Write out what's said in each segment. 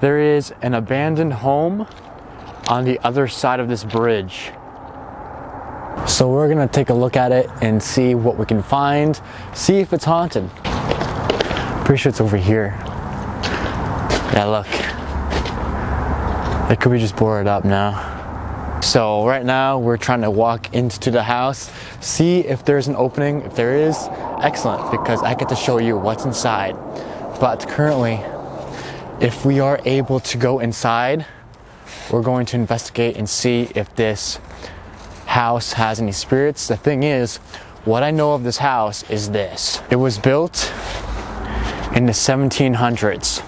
There is an abandoned home on the other side of this bridge. So we're gonna take a look at it and see what we can find, see if it's haunted. Pretty sure it's over here. Yeah, look. It could be just boarded up now. So right now we're trying to walk into the house, see if there's an opening. If there is, excellent, because I get to show you what's inside. But currently, if we are able to go inside, we're going to investigate and see if this house has any spirits. The thing is, what I know of this house is this. It was built in the 1700s.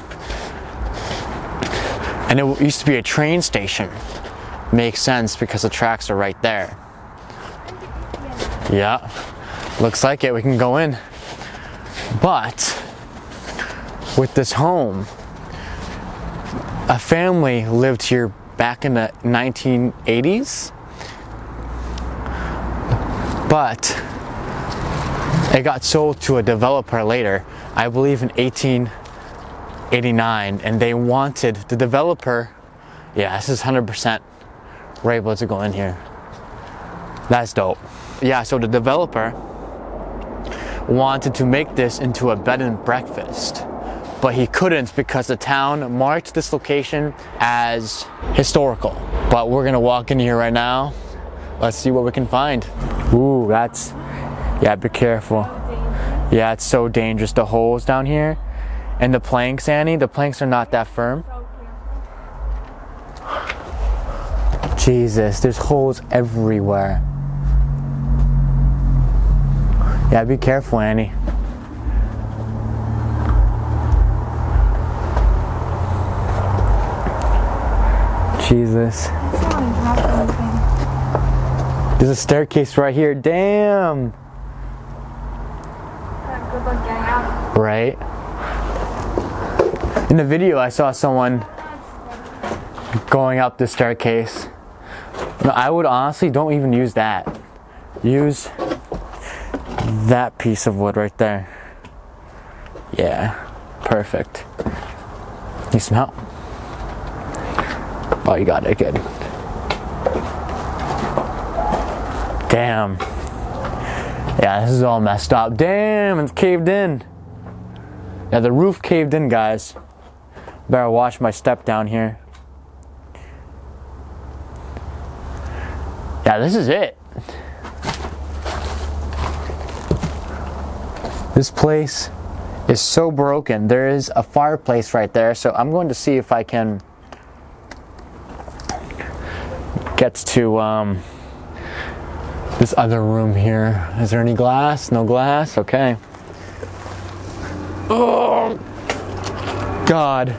And it used to be a train station. Makes sense because the tracks are right there. Yeah, looks like it. We can go in. But with this home, a family lived here back in the 1980s. But it got sold to a developer later, I believe in 1889, and they wanted the developer, yeah, this is 100%, we're able to go in here. That's dope. Yeah, so the developer wanted to make this into a bed and breakfast, but he couldn't because the town marked this location as historical. But we're gonna walk in here right now. Let's see what we can find. Ooh, that's, yeah, be careful. Yeah, it's so dangerous. The holes down here and the planks, Annie, the planks are not that firm. Jesus, there's holes everywhere. Yeah, be careful, Annie. Jesus. There's a staircase right here. Damn. Good luck getting out. Right. In the video, I saw someone going up the staircase. No, I would honestly don't even use that. Use that piece of wood right there. Yeah, perfect. Need some help? Oh, you got it. Good. Damn. Yeah, this is all messed up. Damn, it's caved in. Yeah, the roof caved in, guys. Better watch my step down here. Yeah, this is it. This place is so broken. There is a fireplace right there, so I'm going to see if I can get to this other room here. Is there any glass? No glass? Okay. Oh, God.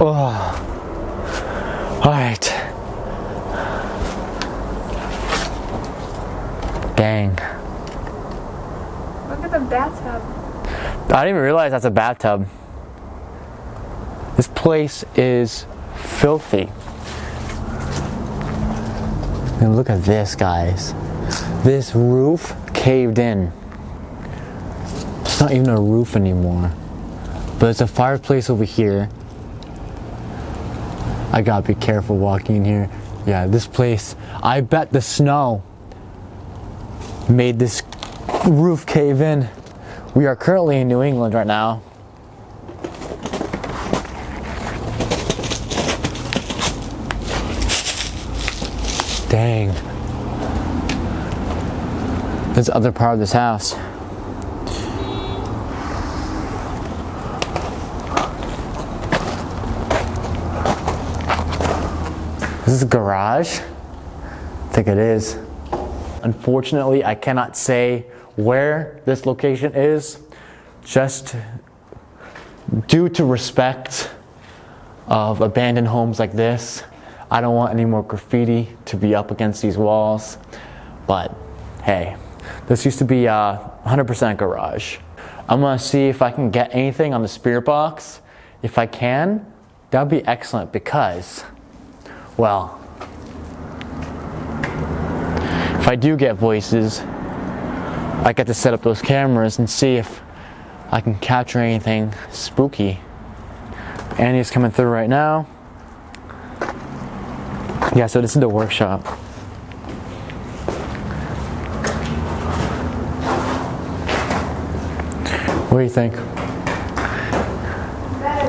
Oh. All right. Dang. Look at the bathtub. I didn't even realize that's a bathtub. This place is filthy. And look at this, guys. This roof caved in. It's not even a roof anymore. But there's a fireplace over here. I gotta be careful walking in here. Yeah, this place, I bet the snow made this roof cave in. We are currently in New England right now. Dang. There's the other part of this house. Is this a garage? I think it is. Unfortunately, I cannot say where this location is, just due to respect of abandoned homes like this. I don't want any more graffiti to be up against these walls, but hey, this used to be a 100% garage. I'm gonna see if I can get anything on the spirit box. If I can, that'd be excellent because, well, if I do get voices, I get to set up those cameras and see if I can capture anything spooky. Annie's coming through right now. Yeah, so this is the workshop. What do you think? Better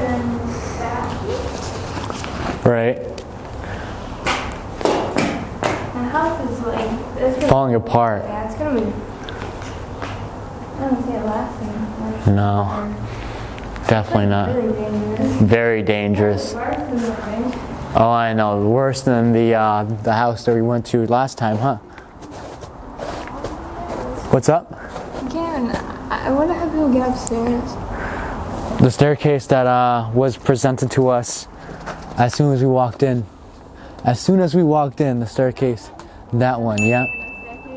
than that. Right? The house is like it's gonna, Falling apart. yeah, it's gonna be. I don't see it lasting. No, definitely not. Really dangerous. Very dangerous. Worse than the thing. Oh, I know. Worse than the house that we went to last time, huh? What's up? I can't even. I wonder how people get upstairs. The staircase that was presented to us as soon as we walked in. As soon as we walked in, the staircase. That one, yeah.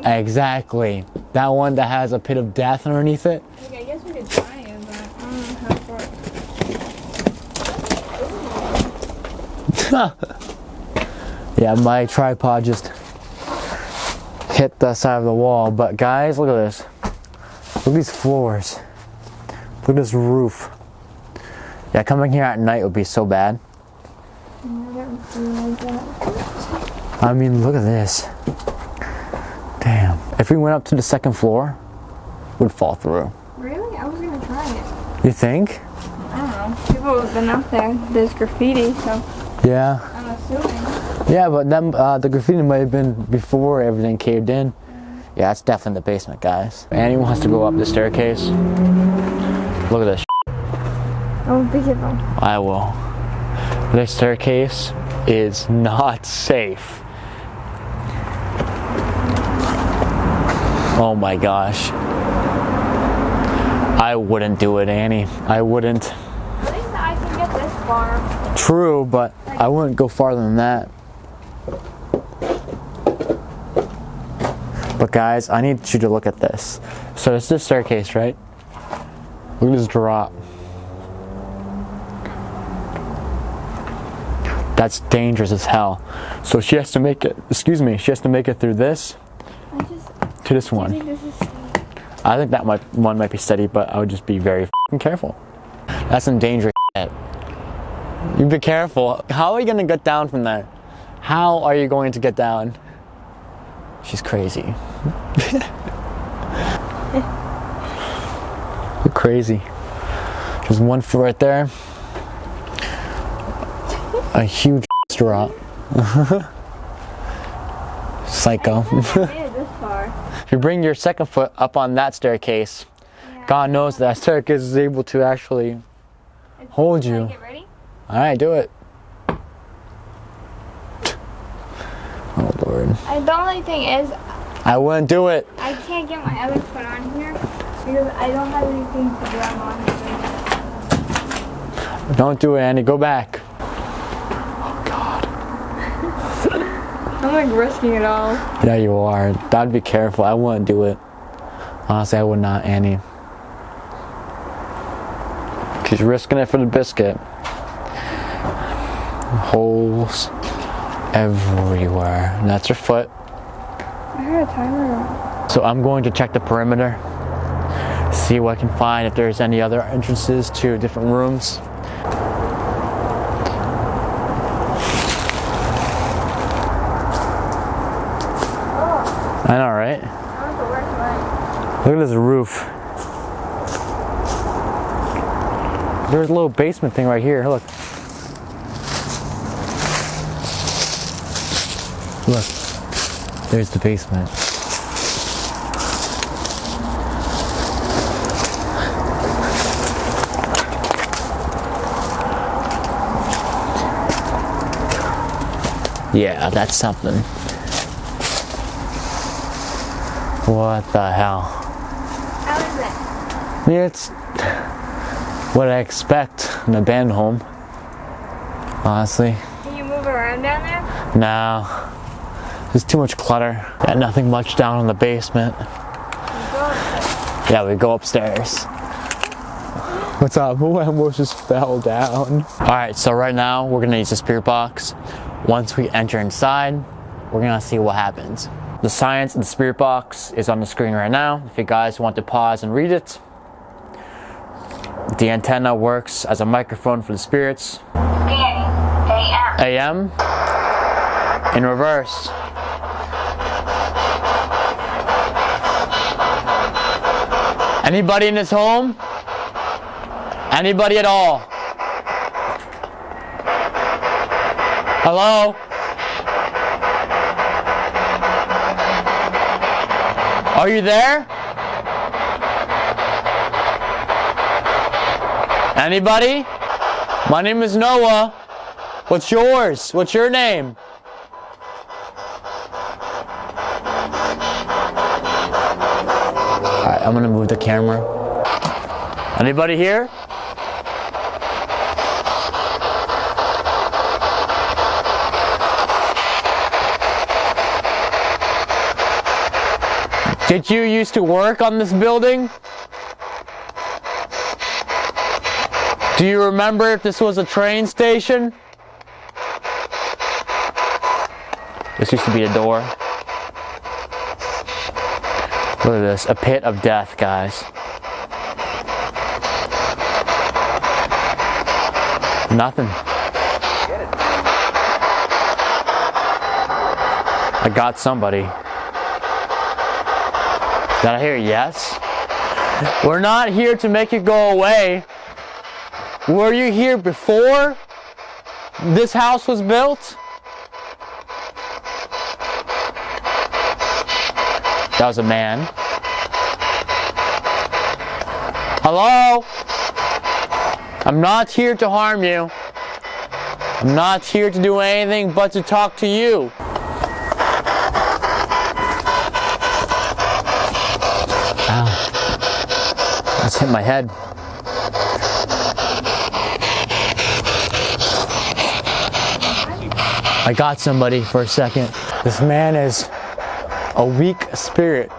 Exactly. That one that has a pit of death underneath it. Okay, I guess we could try it, but I don't know how far. Yeah, my tripod just hit the side of the wall. But guys, look at this. Look at these floors. Look at this roof. Yeah, coming here at night would be so bad. I didn't realize that. I mean, look at this. Damn. If we went up to the second floor, we'd fall through. Really? I was gonna try it. You think? I don't know. People have been up there. There's graffiti, so Yeah. I'm assuming. Yeah, but then the graffiti might have been before everything caved in. Yeah, it's definitely the basement, guys. Annie wants to go up the staircase. Look at this. Oh, be careful. I will. This staircase is not safe. Oh my gosh. I wouldn't do it, Annie. I wouldn't. At least I can get this far. True, but I wouldn't go farther than that. But guys, I need you to look at this. So it's this staircase, right? Look at this drop. That's dangerous as hell. So she has to make it, she has to make it through this to this I one. think this is safe. I think that one might be steady, but I would just be very f***ing careful. That's some dangerous shit. You be careful. How are you gonna get down from there? How are you going to get down? She's crazy. You're crazy. There's one foot right there. A huge drop. Psycho. I made it this far. If you bring your second foot up on that staircase, Yeah. God knows that staircase is able to actually hold you. Get ready? Alright, do it. Oh Lord. The only thing is, I wouldn't do it. I can't get my other foot on here because I don't have anything to grab on. Don't do it, Andy. Go back. I'm like risking it all. Yeah, you are. I'd be careful. I wouldn't do it. Honestly, I would not, Annie. She's risking it for the biscuit. Holes everywhere. And that's her foot. I heard a timer. So I'm going to check the perimeter, see what I can find, if there's any other entrances to different rooms. I know, right? I want the worst way. Look at this roof. There's a little basement thing right here. Look. Look. There's the basement. Yeah, that's something. What the hell? How is it? Yeah, it's what I expect in a band home. Honestly. Can you move around down there? No. There's too much clutter. Yeah, nothing much down in the basement. You go upstairs. Yeah, we go upstairs. What's up? Who almost just fell down? Alright, so right now we're gonna use the spirit box. Once we enter inside, we're gonna see what happens. The science of the spirit box is on the screen right now. If you guys want to pause and read it. The antenna works as a microphone for the spirits. AM. In reverse. Anybody in this home? Anybody at all? Hello? Are you there? Anybody? My name is Noah. What's yours? What's your name? Alright, I'm gonna move the camera. Anybody here? Did you used to work on this building? Do you remember if this was a train station? This used to be a door. Look at this, a pit of death, guys. Nothing. I got somebody. Did I hear a yes? We're not here to make it go away. Were you here before this house was built? That was a man. Hello? I'm not here to harm you. I'm not here to do anything but to talk to you. Ow. That's hit my head. I got somebody for a second. This man is a weak spirit.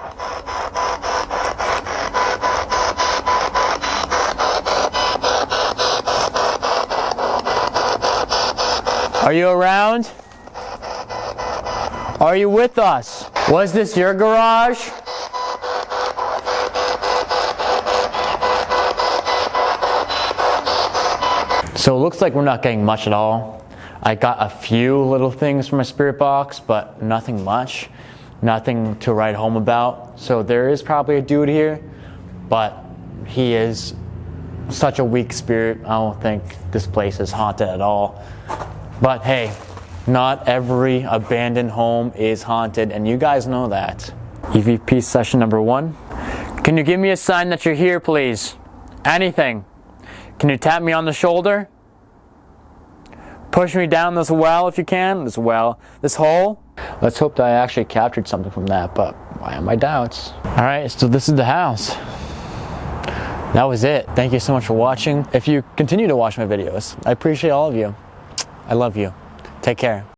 Are you around? Are you with us? Was this your garage? So it looks like we're not getting much at all. I got a few little things from my spirit box, but nothing much. Nothing to write home about. So there is probably a dude here, but he is such a weak spirit. I don't think this place is haunted at all. But hey, not every abandoned home is haunted, and you guys know that. EVP session number 1. Can you give me a sign that you're here, please? Anything. Can you tap me on the shoulder? Push me down this well if you can. This well. This hole. Let's hope that I actually captured something from that, but I have my doubts. Alright, so this is the house. That was it. Thank you so much for watching. If you continue to watch my videos, I appreciate all of you. I love you. Take care.